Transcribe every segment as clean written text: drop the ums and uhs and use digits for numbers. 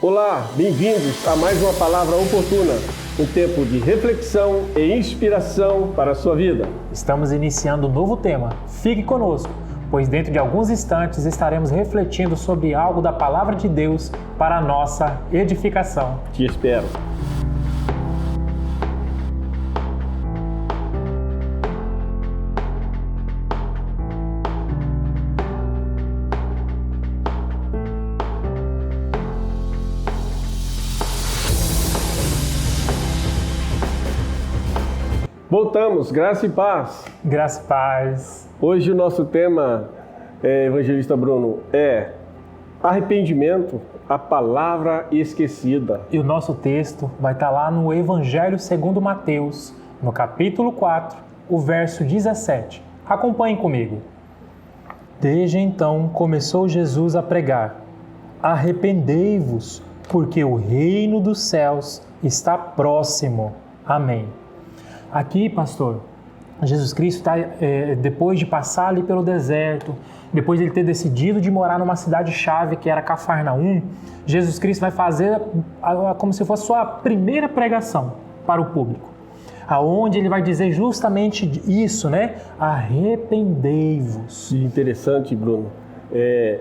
Olá, bem-vindos a mais uma Palavra Oportuna, um tempo de reflexão e inspiração para a sua vida. Estamos iniciando um novo tema. Fique conosco, pois dentro de alguns instantes estaremos refletindo sobre algo da Palavra de Deus para a nossa edificação. Te espero. Voltamos, graça e paz. Graça e paz. Hoje o nosso tema, Evangelista Bruno, é arrependimento, a palavra esquecida. E o nosso texto vai estar lá no Evangelho segundo Mateus, no capítulo 4, o verso 17. Acompanhem comigo. Desde então começou Jesus a pregar: arrependei-vos, porque o reino dos céus está próximo. Amém. Aqui, pastor, Jesus Cristo está, depois de passar ali pelo deserto, depois de ele ter decidido de morar numa cidade-chave que era Cafarnaum, Jesus Cristo vai fazer como se fosse a sua primeira pregação para o público, aonde ele vai dizer justamente isso, né? Arrependei-vos. E interessante, Bruno,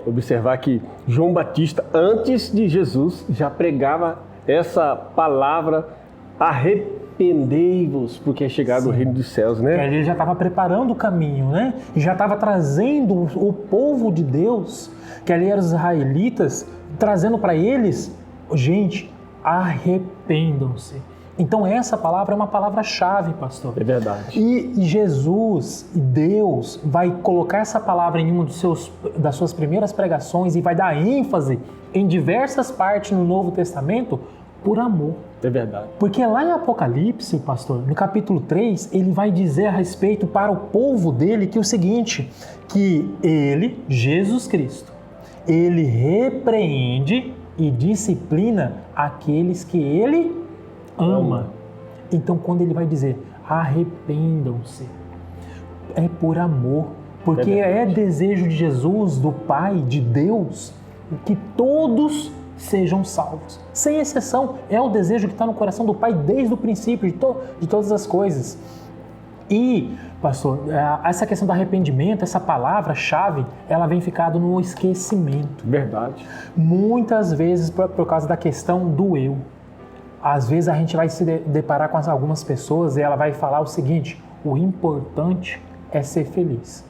observar que João Batista, antes de Jesus, já pregava essa palavra arrependei-vos, porque é chegado o reino dos céus, né? Ele já estava preparando o caminho, né? E já estava trazendo o povo de Deus, que ali eram os israelitas, trazendo para eles, gente, arrependam-se. Então essa palavra é uma palavra-chave, pastor. É verdade. E Jesus, Deus, vai colocar essa palavra em uma das suas primeiras pregações e vai dar ênfase em diversas partes no Novo Testamento por amor. É verdade. Porque lá em Apocalipse, pastor, no capítulo 3, ele vai dizer a respeito para o povo dele que é o seguinte, que ele, Jesus Cristo, ele repreende e disciplina aqueles que ele ama. Então, quando ele vai dizer arrependam-se, é por amor. Porque é desejo de Jesus, do Pai, de Deus, que todos sejam salvos. Sem exceção, é o desejo que está no coração do Pai desde o princípio de todas as coisas. E, pastor, essa questão do arrependimento, essa palavra-chave, ela vem ficando no esquecimento. Verdade. Muitas vezes por causa da questão do eu. Às vezes a gente vai se deparar com algumas pessoas e ela vai falar o seguinte: o importante é ser feliz.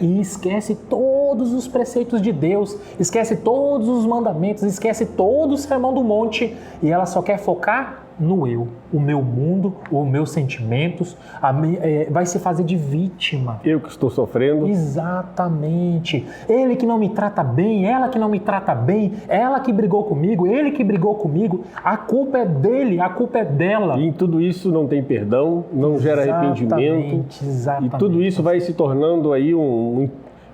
E esquece todos os preceitos de Deus, esquece todos os mandamentos, esquece todo o sermão do monte e ela só quer focar no eu, o meu mundo, os meus sentimentos, vai se fazer de vítima. Eu que estou sofrendo. Exatamente. Ele que não me trata bem, ela que não me trata bem, ela que brigou comigo, ele que brigou comigo, a culpa é dele, a culpa é dela. E em tudo isso não tem perdão, não gera arrependimento. Exatamente. E tudo isso vai se tornando aí um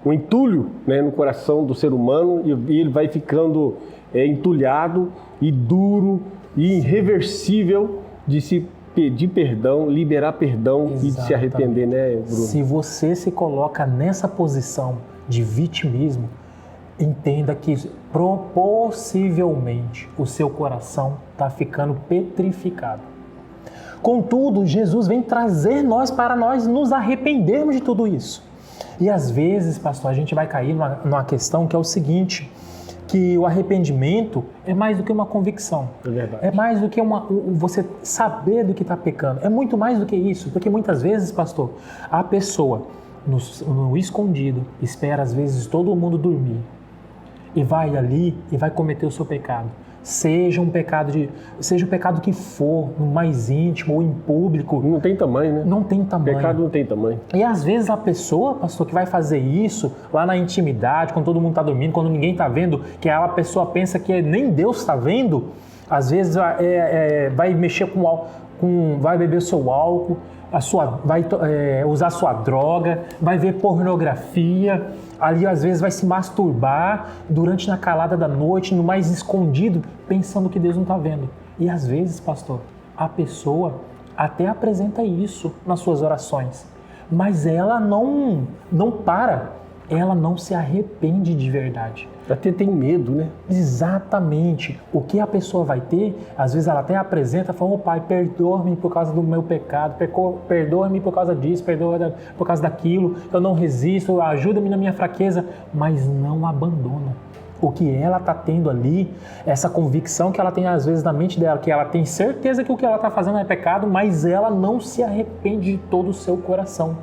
entulho, né, no coração do ser humano e ele vai ficando entulhado e duro e irreversível de se pedir perdão, liberar perdão. Exatamente. E de se arrepender, né, Bruno? Se você se coloca nessa posição de vitimismo, entenda que possivelmente o seu coração está ficando petrificado. Contudo, Jesus vem trazer nós para nós nos arrependermos de tudo isso. E às vezes, pastor, a gente vai cair numa questão que é o seguinte, que o arrependimento é mais do que uma convicção. É verdade. É mais do que você saber do que está pecando. É muito mais do que isso, porque muitas vezes, pastor, a pessoa no escondido espera às vezes todo mundo dormir e vai ali e vai cometer o seu pecado. Seja o pecado que for, no mais íntimo ou em público. Não tem tamanho, né? Não tem tamanho. Pecado não tem tamanho. E às vezes a pessoa, pastor, que vai fazer isso lá na intimidade, quando todo mundo está dormindo, quando ninguém está vendo, que a pessoa pensa que nem Deus está vendo, às vezes vai mexer vai beber o seu álcool, vai usar a sua droga, vai ver pornografia, ali às vezes vai se masturbar na calada da noite, no mais escondido, pensando que Deus não está vendo. E às vezes, pastor, a pessoa até apresenta isso nas suas orações, mas ela não para ela não se arrepende de verdade. Até tem medo, né? Exatamente. O que a pessoa vai ter, às vezes ela até apresenta, fala, ô pai, perdoa-me por causa do meu pecado, perdoa-me por causa disso, perdoa por causa daquilo, eu não resisto, ajuda-me na minha fraqueza, mas não abandona. O que ela está tendo ali, essa convicção que ela tem às vezes na mente dela, que ela tem certeza que o que ela está fazendo é pecado, mas ela não se arrepende de todo o seu coração.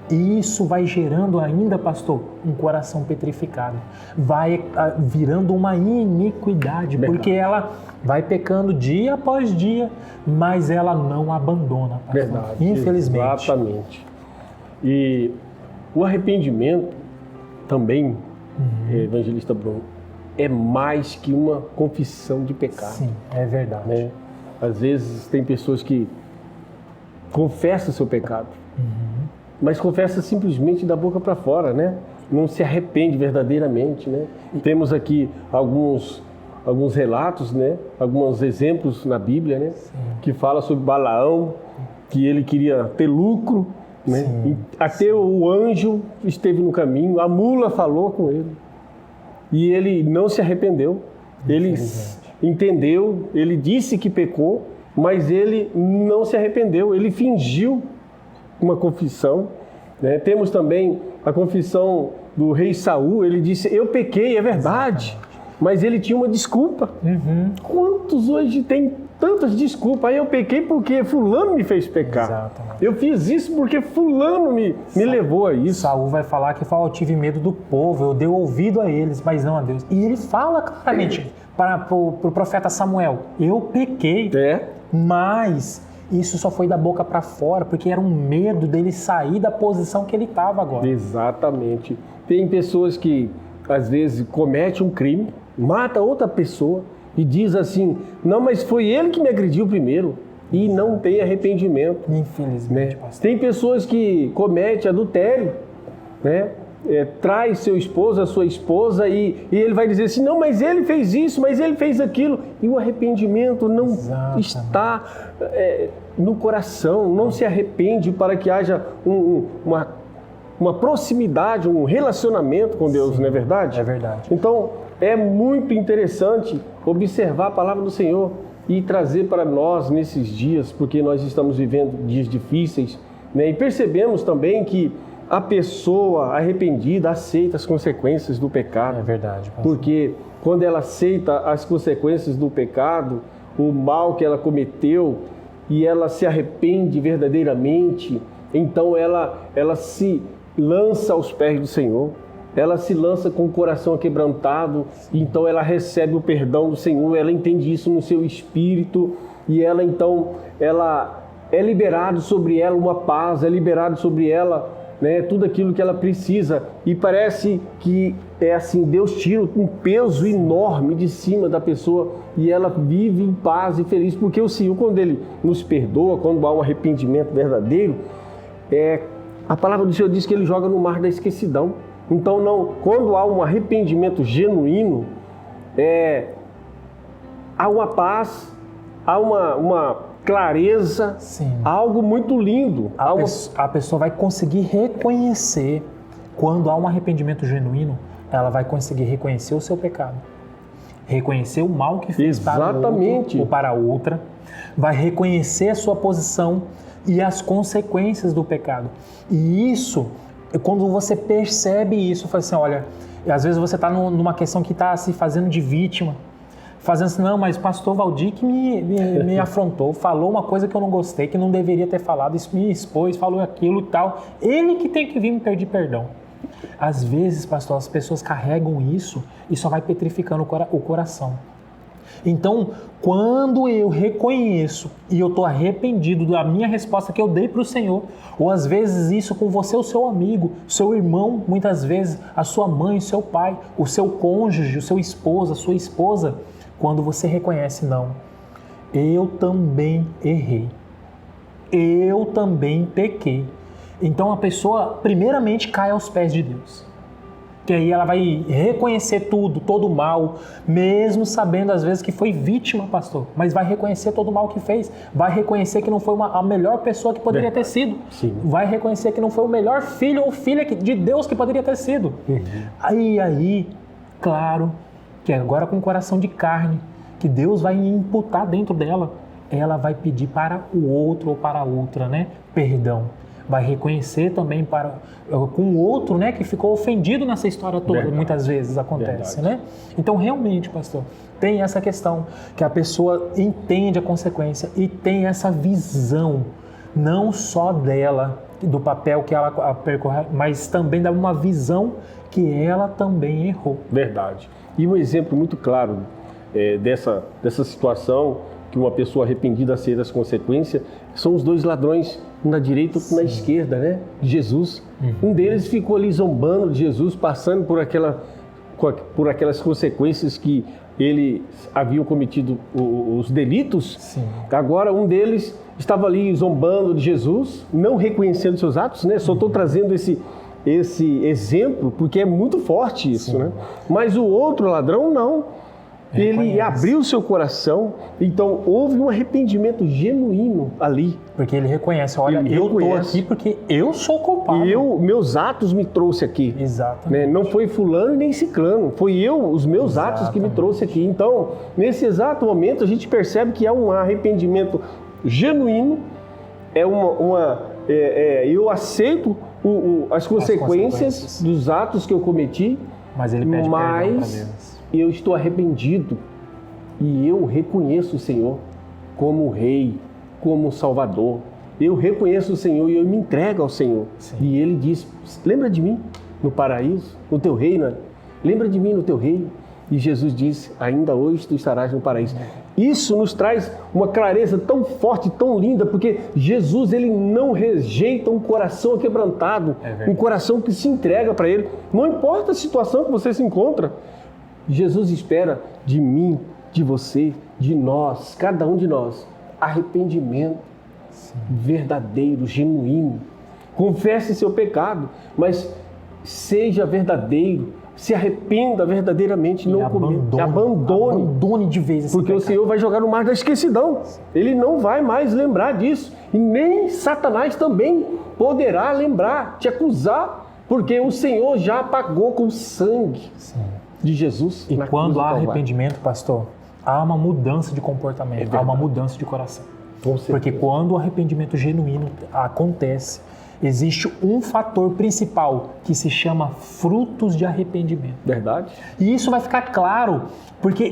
E isso vai gerando ainda, pastor, um coração petrificado. Vai virando uma iniquidade, porque ela vai pecando dia após dia, mas ela não abandona, pastor. Verdade. Infelizmente. Exatamente. E o arrependimento também, evangelista Bruno, é mais que uma confissão de pecado. Sim, é verdade. Né? Às vezes tem pessoas que confessam seu pecado, mas confessa simplesmente da boca para fora, né? Não se arrepende verdadeiramente, né? Temos aqui alguns relatos, né? Alguns exemplos na Bíblia, né? Sim. Que fala sobre Balaão, que ele queria ter lucro, né? E até o anjo esteve no caminho, a mula falou com ele e ele não se arrependeu. Ele entendeu, ele disse que pecou, mas ele não se arrependeu. Ele fingiu uma confissão, né? Temos também a confissão do rei Saul. Ele disse, eu pequei, é verdade, mas ele tinha uma desculpa. Quantos hoje tem tantas desculpas? Aí eu pequei porque fulano me fez pecar. Exatamente. Eu fiz isso porque fulano me levou a isso. Saul vai falar que eu tive medo do povo, eu dei ouvido a eles, mas não a Deus. E ele fala claramente para o profeta Samuel, eu pequei, mas isso só foi da boca para fora, porque era um medo dele sair da posição que ele estava agora. Exatamente. Tem pessoas que, às vezes, cometem um crime, mata outra pessoa e diz assim, não, mas foi ele que me agrediu primeiro, e não tem arrependimento. Infelizmente, pastor. Tem pessoas que cometem adultério, né? Traz seu esposo, a sua esposa, e ele vai dizer assim, não, mas ele fez isso, mas ele fez aquilo. E o arrependimento não está no coração, não se arrepende para que haja uma proximidade, um relacionamento com Deus, não é verdade? É verdade. Então, é muito interessante observar a palavra do Senhor e trazer para nós nesses dias, porque nós estamos vivendo dias difíceis, né? E percebemos também que a pessoa arrependida aceita as consequências do pecado. É verdade, pastor. Porque quando ela aceita as consequências do pecado, o mal que ela cometeu, e ela se arrepende verdadeiramente, então ela se lança aos pés do Senhor. Ela se lança com o coração quebrantado, então ela recebe o perdão do Senhor, ela entende isso no seu espírito, e ela é liberado sobre ela uma paz, é liberado sobre ela, né, tudo aquilo que ela precisa, e parece que é assim, Deus tira um peso enorme de cima da pessoa e ela vive em paz e feliz, porque o Senhor, quando Ele nos perdoa, quando há um arrependimento verdadeiro, a palavra do Senhor diz que Ele joga no mar da esquecidão. Então, quando há um arrependimento genuíno, há uma paz, há uma clareza, algo muito lindo. A pessoa vai conseguir reconhecer, quando há um arrependimento genuíno, ela vai conseguir reconhecer o seu pecado, reconhecer o mal que fez para o outro ou para outra, vai reconhecer a sua posição e as consequências do pecado. E isso, quando você percebe isso, fala assim, olha, às vezes você está numa questão que está se fazendo de vítima, fazendo assim, não, mas o pastor Valdir que me afrontou, falou uma coisa que eu não gostei, que não deveria ter falado, isso me expôs, falou aquilo e tal, ele que tem que vir me pedir perdão. Às vezes, pastor, as pessoas carregam isso e só vai petrificando o coração. Então, quando eu reconheço e eu estou arrependido da minha resposta que eu dei para o Senhor, ou às vezes isso com você, o seu amigo, seu irmão, muitas vezes a sua mãe, o seu pai, o seu cônjuge, o seu esposo, a sua esposa, quando você reconhece, não, eu também errei, eu também pequei. Então a pessoa primeiramente cai aos pés de Deus. Que aí ela vai reconhecer tudo, todo o mal, mesmo sabendo às vezes que foi vítima, pastor. Mas vai reconhecer todo o mal que fez. Vai reconhecer que não foi a melhor pessoa que poderia ter sido. Sim. Vai reconhecer que não foi o melhor filho ou filha de Deus que poderia ter sido. Aí, claro, que agora com o coração de carne, que Deus vai imputar dentro dela, ela vai pedir para o outro ou para a outra, né? Perdão. Vai reconhecer também com o outro, né, que ficou ofendido nessa história toda. Verdade. Muitas vezes acontece, né? Então, realmente, pastor, tem essa questão que a pessoa entende a consequência e tem essa visão, não só dela, do papel que ela percorre, mas também dá uma visão que ela também errou. Verdade. E um exemplo muito claro dessa situação, que uma pessoa arrependida aceita as consequências, são os dois ladrões, um na direita e outro na esquerda, né? De Jesus. Um deles ficou ali zombando de Jesus, passando por aquelas consequências que ele havia cometido os delitos. Sim. Agora um deles estava ali zombando de Jesus, não reconhecendo seus atos, né? Só estou trazendo esse exemplo porque é muito forte isso, Sim. né? Mas o outro ladrão não. Ele abriu seu coração, então houve um arrependimento genuíno ali. Porque ele reconhece, olha, Ele eu estou reconhece. aqui porque eu sou culpado. E meus atos me trouxe aqui. Exatamente. Né? Não foi fulano nem ciclano, foi os meus atos que me trouxe aqui. Então, nesse exato momento, a gente percebe que é um arrependimento genuíno, eu aceito as consequências dos atos que eu cometi, mas ele pede perdão para Deus. Eu estou arrependido e eu reconheço o Senhor como Rei, como Salvador. Eu reconheço o Senhor e eu me entrego ao Senhor. Sim. E Ele diz, lembra de mim no paraíso, no teu reino? Lembra de mim no teu reino? E Jesus disse, ainda hoje tu estarás no paraíso. Isso nos traz uma clareza tão forte, tão linda, porque Jesus, Ele não rejeita um coração quebrantado, um coração que se entrega para Ele. Não importa a situação que você se encontra, Jesus espera de mim, de você, de nós, cada um de nós, arrependimento verdadeiro, genuíno. Confesse seu pecado, mas seja verdadeiro, se arrependa verdadeiramente, não abandone de vez esse porque pecado. O Senhor vai jogar no mar da esquecidão. Ele não vai mais lembrar disso. E nem Satanás também poderá lembrar, te acusar, porque o Senhor já pagou com sangue de Jesus. E quando há arrependimento, pastor, há uma mudança de comportamento, há uma mudança de coração. Porque quando o arrependimento genuíno acontece, existe um fator principal que se chama frutos de arrependimento. Verdade. E isso vai ficar claro,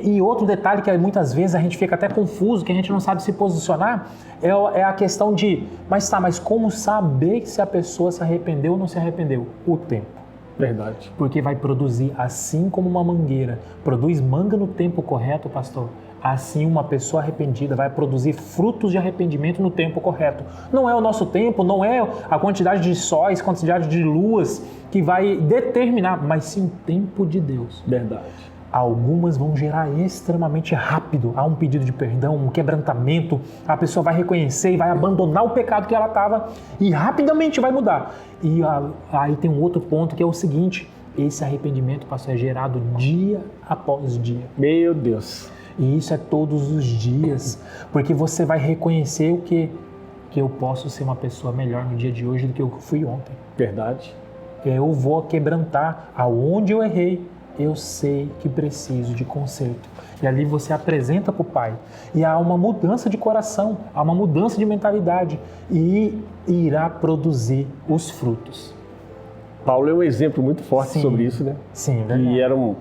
e outro detalhe que muitas vezes a gente fica até confuso, que a gente não sabe se posicionar, é a questão de, mas como saber se a pessoa se arrependeu ou não se arrependeu? O tempo. Verdade. Porque vai produzir, assim como uma mangueira produz manga no tempo correto, pastor, assim uma pessoa arrependida vai produzir frutos de arrependimento no tempo correto. Não é o nosso tempo, não é a quantidade de sóis, quantidade de luas que vai determinar, mas sim o tempo de Deus. Verdade. Algumas vão gerar extremamente rápido. Há um pedido de perdão, um quebrantamento, a pessoa vai reconhecer e vai abandonar o pecado que ela estava e rapidamente vai mudar. E aí tem um outro ponto que é o seguinte, esse arrependimento, pastor, é gerado dia após dia. Meu Deus. E isso é todos os dias, porque você vai reconhecer o quê? Que eu posso ser uma pessoa melhor no dia de hoje do que eu fui ontem. Verdade. Eu vou quebrantar aonde eu errei. Eu sei que preciso de conserto. E ali você apresenta para o Pai. E há uma mudança de coração, há uma mudança de mentalidade e irá produzir os frutos. Paulo é um exemplo muito forte sobre isso, né? Sim, verdade. E era um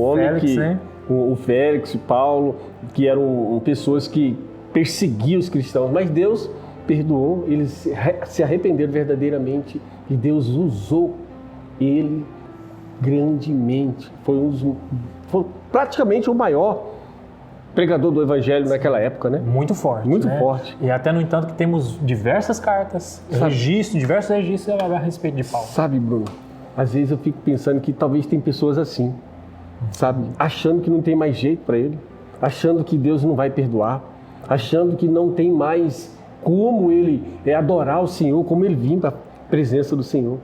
homem Félix, que... né? O Félix, o Paulo, que eram pessoas que perseguiam os cristãos. Mas Deus perdoou, eles se arrependeram verdadeiramente. E Deus usou ele grandemente. Foi praticamente o maior pregador do evangelho naquela época, né? Muito forte. Muito né? forte. E até, no entanto, que temos diversas cartas, diversos registros a respeito de Paulo. Sabe, Bruno, às vezes eu fico pensando que talvez tem pessoas assim, sabe? Achando que não tem mais jeito para ele, achando que Deus não vai perdoar, achando que não tem mais como ele adorar o Senhor, como ele vir para a presença do Senhor.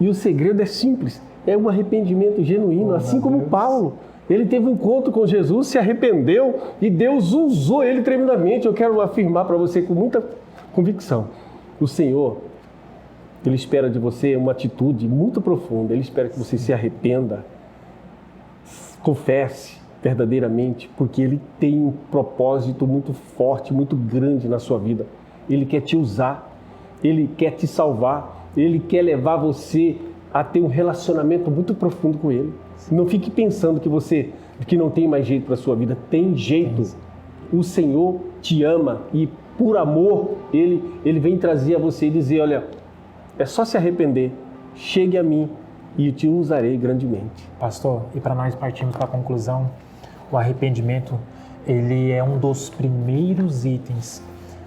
E o segredo é simples, é um arrependimento genuíno, assim como Paulo. Ele teve um encontro com Jesus, se arrependeu e Deus usou ele tremendamente. Eu quero afirmar para você com muita convicção. O Senhor, Ele espera de você uma atitude muito profunda. Ele espera que você se arrependa, confesse verdadeiramente, porque Ele tem um propósito muito forte, muito grande na sua vida. Ele quer te usar, Ele quer te salvar, Ele quer levar você a ter um relacionamento muito profundo com Ele. Não fique pensando que não tem mais jeito para a sua vida. Tem jeito. O Senhor te ama e por amor Ele vem trazer a você e dizer, olha, é só se arrepender, chegue a mim e eu te usarei grandemente. Pastor, e para nós partirmos para a conclusão, o arrependimento, ele é um dos primeiros itens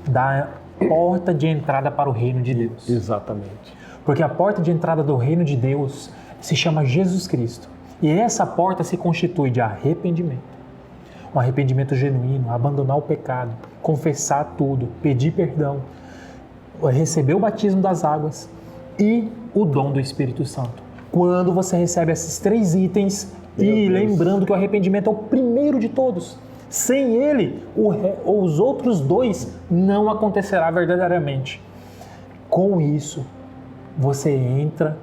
da porta de entrada para o reino de Deus. Exatamente. Porque a porta de entrada do reino de Deus se chama Jesus Cristo. E essa porta se constitui de arrependimento. Um arrependimento genuíno, abandonar o pecado, confessar tudo, pedir perdão, receber o batismo das águas e o dom do Espírito Santo. Quando você recebe esses 3 itens, e lembrando que o arrependimento é o primeiro de todos, sem ele, os outros 2 não acontecerá verdadeiramente. Com isso, você entra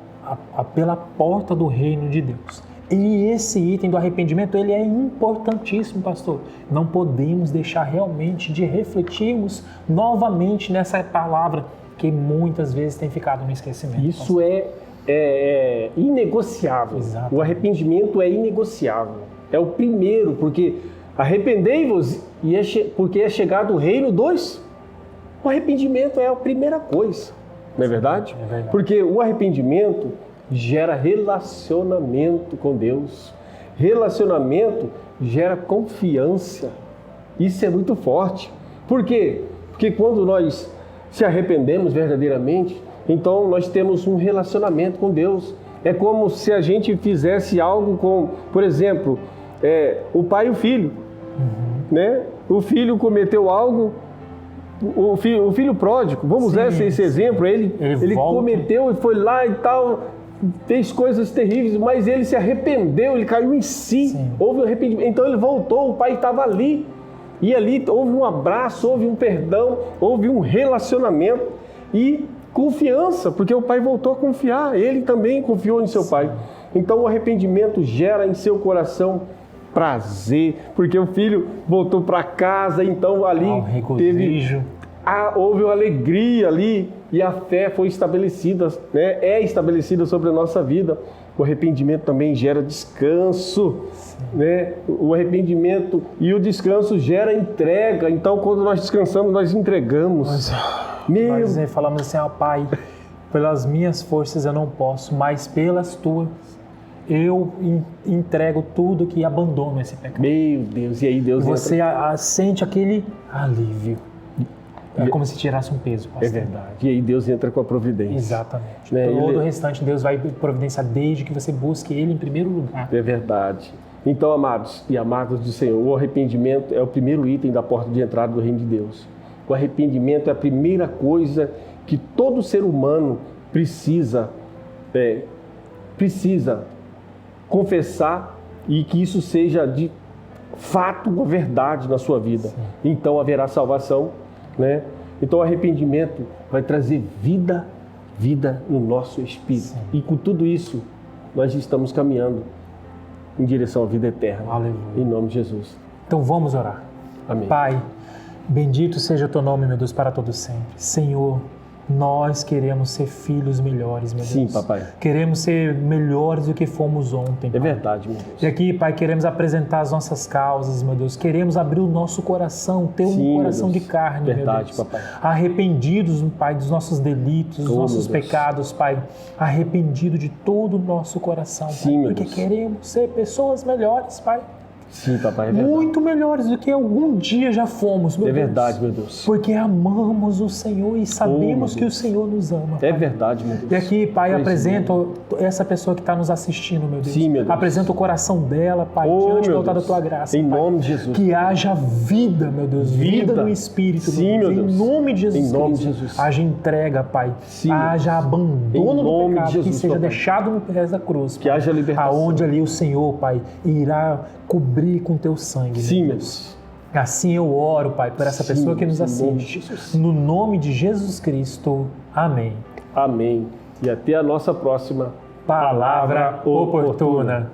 pela porta do reino de Deus. E esse item do arrependimento, ele é importantíssimo, pastor. Não podemos deixar realmente de refletirmos novamente nessa palavra que muitas vezes tem ficado no esquecimento. Isso é inegociável. Exatamente. O arrependimento é inegociável. É o primeiro, porque arrependei-vos porque é chegado o reino 2. O arrependimento é a primeira coisa, não é verdade? É verdade. Porque o arrependimento gera relacionamento com Deus. Relacionamento gera confiança. Isso é muito forte. Por quê? Porque quando nós se arrependemos verdadeiramente, então nós temos um relacionamento com Deus. É como se a gente fizesse algo com, por exemplo, o pai e o filho. Né? O filho cometeu algo, o filho pródigo, vamos usar esse exemplo, ele cometeu e foi lá e tal, fez coisas terríveis, mas ele se arrependeu, ele caiu em si, houve um arrependimento, então ele voltou, o pai estava ali, e ali houve um abraço, houve um perdão, houve um relacionamento e confiança, porque o pai voltou a confiar, ele também confiou em seu pai. Então o arrependimento gera em seu coração prazer, porque o filho voltou para casa, então ali houve uma alegria ali e a fé foi estabelecida, né? É estabelecida sobre a nossa vida. O arrependimento também gera descanso, né? O arrependimento e o descanso gera entrega. Então, quando nós descansamos, nós entregamos. Nós falamos assim, Pai, pelas minhas forças eu não posso, mas pelas tuas eu entrego tudo que abandono esse pecado. Meu Deus, e aí Deus você sente aquele alívio. É como se tirasse um peso. É verdade. E aí Deus entra com a providência. Exatamente. Né? Todo o restante Deus vai providenciar desde que você busque Ele em primeiro lugar. É verdade. Então, amados e amadas do Senhor, o arrependimento é o primeiro item da porta de entrada do reino de Deus. O arrependimento é a primeira coisa que todo ser humano precisa confessar e que isso seja de fato uma verdade na sua vida. Sim. Então haverá salvação, né? Então o arrependimento vai trazer vida no nosso espírito. Sim. E com tudo isso nós estamos caminhando em direção à vida eterna. Aleluia. Em nome de Jesus. Então vamos orar. Amém. Pai, bendito seja o teu nome, meu Deus, para todo sempre. Senhor, nós queremos ser filhos melhores, meu Deus. Sim, papai. Queremos ser melhores do que fomos ontem, Pai. É verdade, meu Deus. E aqui, Pai, queremos apresentar as nossas causas, meu Deus. Queremos abrir o nosso coração, ter um coração de carne, verdade, meu Deus. Papai. Arrependidos, Pai, dos nossos delitos, dos nossos pecados, Pai. Arrependido de todo o nosso coração, Pai. Sim, meu porque Deus. queremos ser pessoas melhores, Pai. Sim, papai, é verdade. Muito melhores do que algum dia já fomos, meu É Deus. verdade, meu Deus. Porque amamos o Senhor e sabemos que o Senhor nos ama. É Pai. verdade, meu Deus. E aqui, Pai, Pois apresento essa pessoa que está nos assistindo, meu Deus. Sim, meu Deus. Apresento o coração dela, Pai, diante do meu altar da Deus. Tua graça, Em Pai. nome de Jesus. Que haja vida, meu Deus, vida no Espírito, Sim, meu Deus. Em nome de Jesus Em nome Cristo. de Jesus. Haja entrega, Pai. Sim, haja Deus. abandono Em do nome de pecado, Jesus, que seja papai. deixado no pés da cruz, Pai. Que haja libertação. Aonde ali o Senhor, Pai, irá cobrir com Teu sangue, Sim, meu meu Deus. Deus. Assim eu oro, Pai, por essa Sim, pessoa que nos em nome de assiste. Jesus. No nome de Jesus Cristo. Amém. Amém. E até a nossa próxima Palavra oportuna.